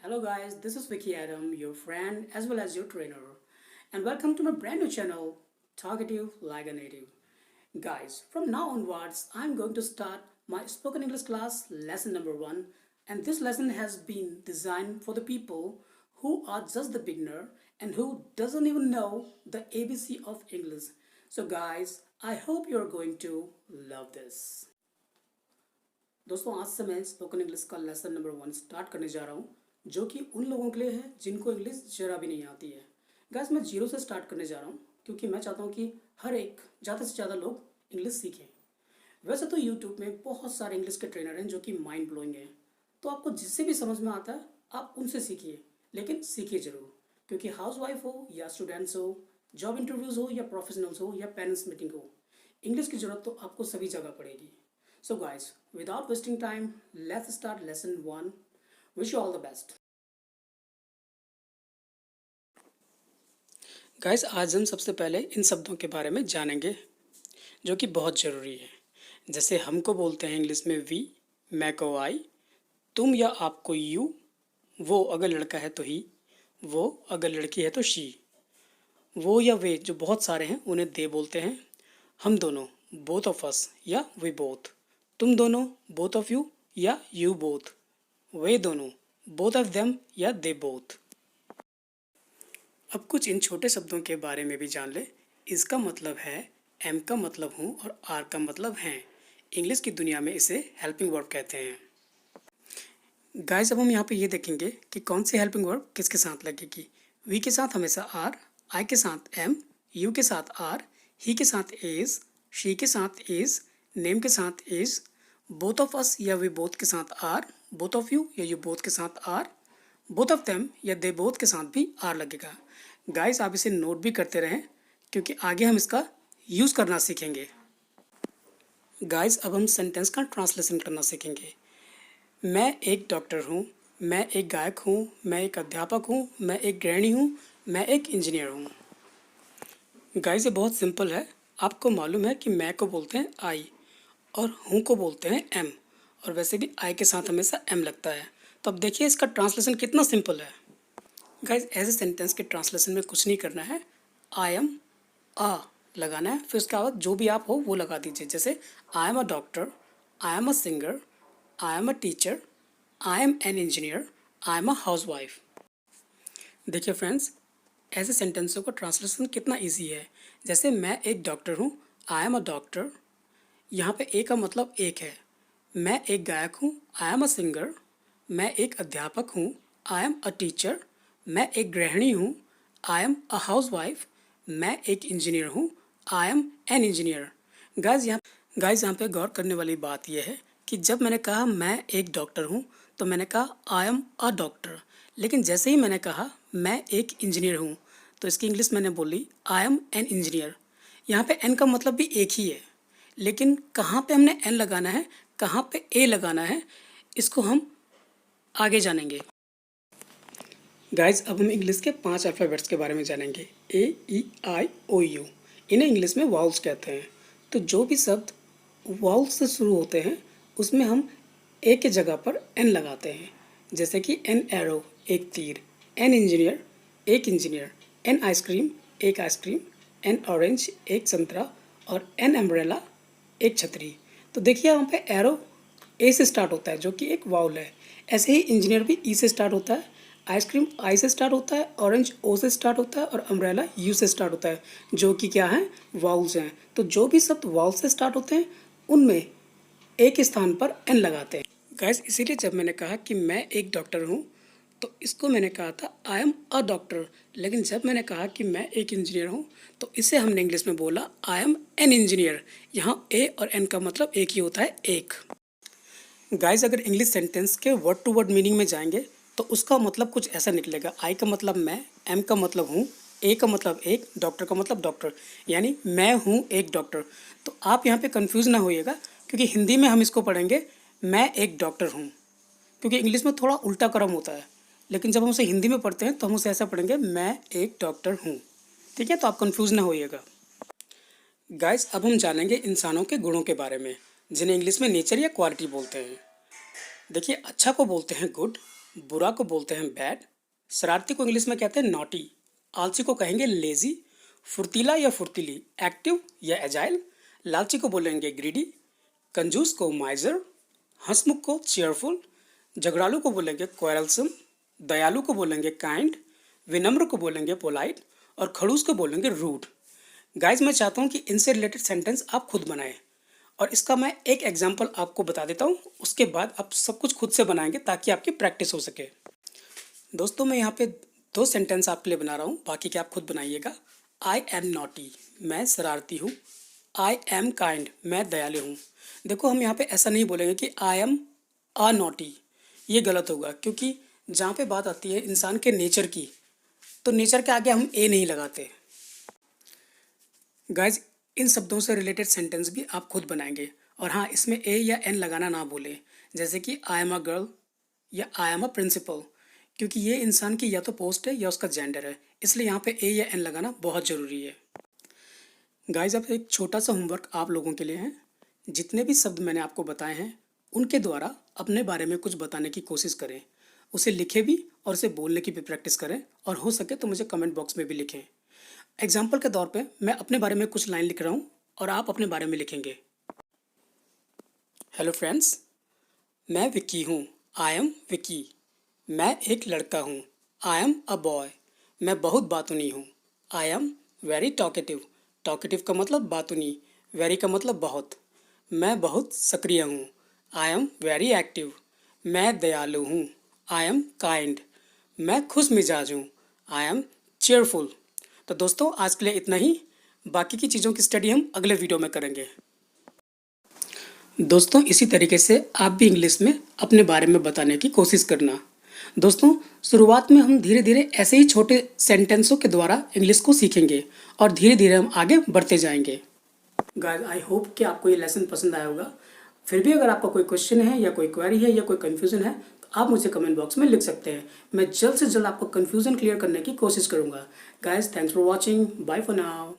Hello guys, this is Vicky Adam, your friend as well as your trainer, and welcome to my brand new channel, Talkative Like a Native. Guys, from now onwards, I'm going to start my spoken English class lesson number 1, and this lesson has been designed for the people who are just the beginner and who doesn't even know the ABC of English. So guys, I hope you're going to love this. दोस्तों आज से मैं spoken English का lesson number 1 start करने जा रहा हूँ जो कि उन लोगों के लिए है जिनको इंग्लिश जरा भी नहीं आती है। गैस मैं जीरो से स्टार्ट करने जा रहा हूँ क्योंकि मैं चाहता हूँ कि हर एक ज़्यादा से ज़्यादा लोग इंग्लिश सीखें। वैसे तो यूट्यूब में बहुत सारे इंग्लिश के ट्रेनर हैं जो कि माइंड ब्लोइंग हैं, तो आपको जिससे भी समझ में आता है आप उनसे सीखिए, लेकिन सीखिए ज़रूर, क्योंकि हाउस वाइफ हो या स्टूडेंट्स हो, जॉब इंटरव्यूज़ हो या प्रोफेशनल्स हो या पेरेंट्स मीटिंग हो, इंग्लिश की ज़रूरत तो आपको सभी जगह पड़ेगी। So guys, without wasting time, let's start lesson 1. Wish you all the best. Guys, आज हम सबसे पहले इन शब्दों के बारे में जानेंगे जो कि बहुत ज़रूरी है। जैसे हमको बोलते हैं इंग्लिश में वी, मैं को आई, तुम या आपको यू, वो अगर लड़का है तो ही, वो अगर लड़की है तो शी, वो या वे जो बहुत सारे हैं उन्हें दे बोलते हैं। हम दोनों बोथ ऑफ अस या वी बोथ, तुम दोनों बोथ ऑफ यू या यू बोथ, वे दोनों बोथ ऑफ देम या दे बोथ। अब कुछ इन छोटे शब्दों के बारे में भी जान ले। इसका मतलब है एम का मतलब हूँ और आर का मतलब हैं। इंग्लिश की दुनिया में इसे हेल्पिंग वर्ब कहते हैं। गाइस अब हम यहाँ पे ये देखेंगे कि कौन सी हेल्पिंग वर्ब किसके साथ लगेगी। वी के साथ हमेशा आर, आई के साथ एम, यू के साथ आर, ही के साथ इज, शी के साथ इज, नेम के साथ इज, बोथ ऑफ अस या वी बोथ के साथ आर, बोथ ऑफ यू या यू बोथ के साथ आर, बोथ ऑफ देम या दे बोथ के साथ भी आर लगेगा। गाइस आप इसे नोट भी करते रहें क्योंकि आगे हम इसका यूज़ करना सीखेंगे। गाइस अब हम सेंटेंस का ट्रांसलेशन करना सीखेंगे। मैं एक डॉक्टर हूँ, मैं एक गायक हूँ, मैं एक अध्यापक हूँ, मैं एक गृहिणी हूँ, मैं एक इंजीनियर हूँ। गाइस ये बहुत सिंपल है। आपको मालूम है कि मैं को बोलते हैं आई और हूँ को बोलते हैं एम, और वैसे भी आई के साथ हमेशा एम लगता है। तो अब देखिए इसका ट्रांसलेशन कितना सिंपल है। गाइस ऐसे सेंटेंस के ट्रांसलेशन में कुछ नहीं करना है, आई एम अ लगाना है, फिर उसके बाद जो भी आप हो वो लगा दीजिए। जैसे I am a doctor, I am a singer, I am a teacher, I am an engineer, I am a house wife. देखिए फ्रेंड्स ऐसे सेंटेंसों का ट्रांसलेशन कितना इजी है। जैसे मैं एक डॉक्टर हूँ, आई एम अ डॉक्टर, यहाँ पे ए का मतलब एक है। मैं एक गायक हूँ, आई एम अ सिंगर, मैं एक अध्यापक हूँ, आई एम अ टीचर, मैं एक गृहिणी हूँ, I am a house wife, मैं एक इंजीनियर हूँ, I am an engineer. Guys यहाँ पे गौर करने वाली बात यह है कि जब मैंने कहा मैं एक डॉक्टर हूँ तो मैंने कहा आई एम अ डॉक्टर, लेकिन जैसे ही मैंने कहा मैं एक इंजीनियर हूँ तो इसकी इंग्लिश मैंने बोली आई एम एन इंजीनियर। यहाँ पे एन का मतलब भी एक ही है, लेकिन कहाँ पे हमने एन लगाना है, कहाँ पे ए लगाना है, इसको हम आगे जानेंगे। गाइस अब हम इंग्लिश के 5 अल्फ़ाबेट्स के बारे में जानेंगे। ए ई आई ओ यू, इन्हें इंग्लिश में वाउल्स कहते हैं। तो जो भी शब्द वाउल्स से शुरू होते हैं उसमें हम ए के जगह पर एन लगाते हैं। जैसे कि एन एरो एक तीर, एन इंजीनियर एक इंजीनियर, एन आइसक्रीम एक आइसक्रीम, एन ऑरेंज एक संतरा और एन अम्ब्रेला एक छतरी। तो देखिए यहाँ पे एरो ए से स्टार्ट होता है जो कि एक वाउल है। ऐसे ही इंजीनियर भी ई से स्टार्ट होता है, आइसक्रीम आई से स्टार्ट होता है, ऑरेंज ओ से स्टार्ट होता है और अम्ब्रेला यू से स्टार्ट होता है, जो कि क्या है, वाउल्स हैं। तो जो भी शब्द वाउल से स्टार्ट होते हैं उनमें एक स्थान पर एन लगाते हैं। गैस इसीलिए जब मैंने कहा कि मैं एक डॉक्टर हूँ तो इसको मैंने कहा था आई एम अ डॉक्टर, लेकिन जब मैंने कहा कि मैं एक इंजीनियर हूँ तो इसे हमने इंग्लिश में बोला आई एम एन इंजीनियर। यहाँ ए और एन का मतलब एक ही होता है, एक। गाइस अगर इंग्लिश सेंटेंस के वर्ड टू वर्ड मीनिंग में जाएंगे तो उसका मतलब कुछ ऐसा निकलेगा। आई का मतलब मैं, एम का मतलब हूँ, ए का मतलब एक, डॉक्टर का मतलब डॉक्टर, यानी मैं हूँ एक डॉक्टर। तो आप यहाँ पे कंफ्यूज ना होइएगा क्योंकि हिंदी में हम इसको पढ़ेंगे मैं एक डॉक्टर हूँ, क्योंकि इंग्लिश में थोड़ा उल्टा क्रम होता है, लेकिन जब हम उसे हिंदी में पढ़ते हैं तो हम उसे ऐसा पढ़ेंगे मैं एक डॉक्टर हूँ। ठीक है, तो आप कंफ्यूज ना होइएगा। गाइस अब हम जानेंगे इंसानों के गुणों के बारे में जिन्हें इंग्लिश में नेचर या क्वालिटी बोलते हैं। देखिए अच्छा को बोलते हैं गुड, बुरा को बोलते हैं बैड, शरारती को इंग्लिश में कहते हैं नॉटी, आलसी को कहेंगे लेजी, फुर्तीला या फुर्तीली एक्टिव या एजाइल, लालची को बोलेंगे ग्रीडी, कंजूस को माइजर, हंसमुख को चेयरफुल, झगड़ालू को बोलेंगे क्वेरलसम, दयालु को बोलेंगे काइंड, विनम्र को बोलेंगे पोलाइट और खड़ूस को बोलेंगे रूड। गाइज मैं चाहता हूँ कि इनसे रिलेटेड सेंटेंस आप खुद बनाएं और इसका मैं एक एग्जाम्पल आपको बता देता हूँ, उसके बाद आप सब कुछ खुद से बनाएंगे ताकि आपकी प्रैक्टिस हो सके। दोस्तों मैं यहाँ पे 2 सेंटेंस आपके लिए बना रहा हूँ, बाकी के आप खुद बनाइएगा। आई एम नॉटी, मैं शरारती हूँ। आई एम काइंड, मैं दयालु हूँ। देखो हम यहाँ पे ऐसा नहीं बोलेंगे कि आई एम अ नॉटी, ये गलत होगा, क्योंकि जहाँ पे बात आती है इंसान के नेचर की, तो नेचर के आगे हम ए नहीं लगाते। गाइज इन शब्दों से रिलेटेड सेंटेंस भी आप खुद बनाएंगे, और हाँ इसमें ए या एन लगाना ना भूलें, जैसे कि आई एम अ गर्ल या आई एम अ प्रिंसिपल, क्योंकि ये इंसान की या तो पोस्ट है या उसका जेंडर है, इसलिए यहाँ पे ए या एन लगाना बहुत ज़रूरी है। गाइज अब एक छोटा सा होमवर्क आप लोगों के लिए है। जितने भी शब्द मैंने आपको बताए हैं उनके द्वारा अपने बारे में कुछ बताने की कोशिश करें, उसे लिखें भी और उसे बोलने की भी प्रैक्टिस करें, और हो सके तो मुझे कमेंट बॉक्स में भी लिखें। एग्जाम्पल के तौर पे मैं अपने बारे में कुछ लाइन लिख रहा हूँ और आप अपने बारे में लिखेंगे। हेलो फ्रेंड्स, मैं विक्की हूँ। I am Vicky. मैं एक लड़का हूँ। I am a boy. मैं बहुत बातूनी हूँ। I am very talkative. Talkative का मतलब बातूनी, वेरी का मतलब बहुत। मैं बहुत सक्रिय हूँ। I am very active. मैं दयालु हूँ। I am kind. मैं खुश मिजाज हूँ। I am cheerful. तो दोस्तों आज के लिए इतना ही, बाकी की चीज़ों की स्टडी हम अगले वीडियो में करेंगे। दोस्तों इसी तरीके से आप भी इंग्लिश में अपने बारे में बताने की कोशिश करना। दोस्तों शुरुआत में हम धीरे धीरे ऐसे ही छोटे सेंटेंसों के द्वारा इंग्लिश को सीखेंगे और धीरे धीरे हम आगे बढ़ते जाएंगे। गाइस आई होप कि आपको ये लेसन पसंद आया होगा। फिर भी अगर आपका कोई क्वेश्चन है या कोई क्वेरी है या कोई कन्फ्यूज़न है तो आप मुझे कमेंट बॉक्स में लिख सकते हैं। मैं जल्द से जल्द आपको कन्फ्यूज़न क्लियर करने की कोशिश करूँगा। Guys thanks for watching, bye for now.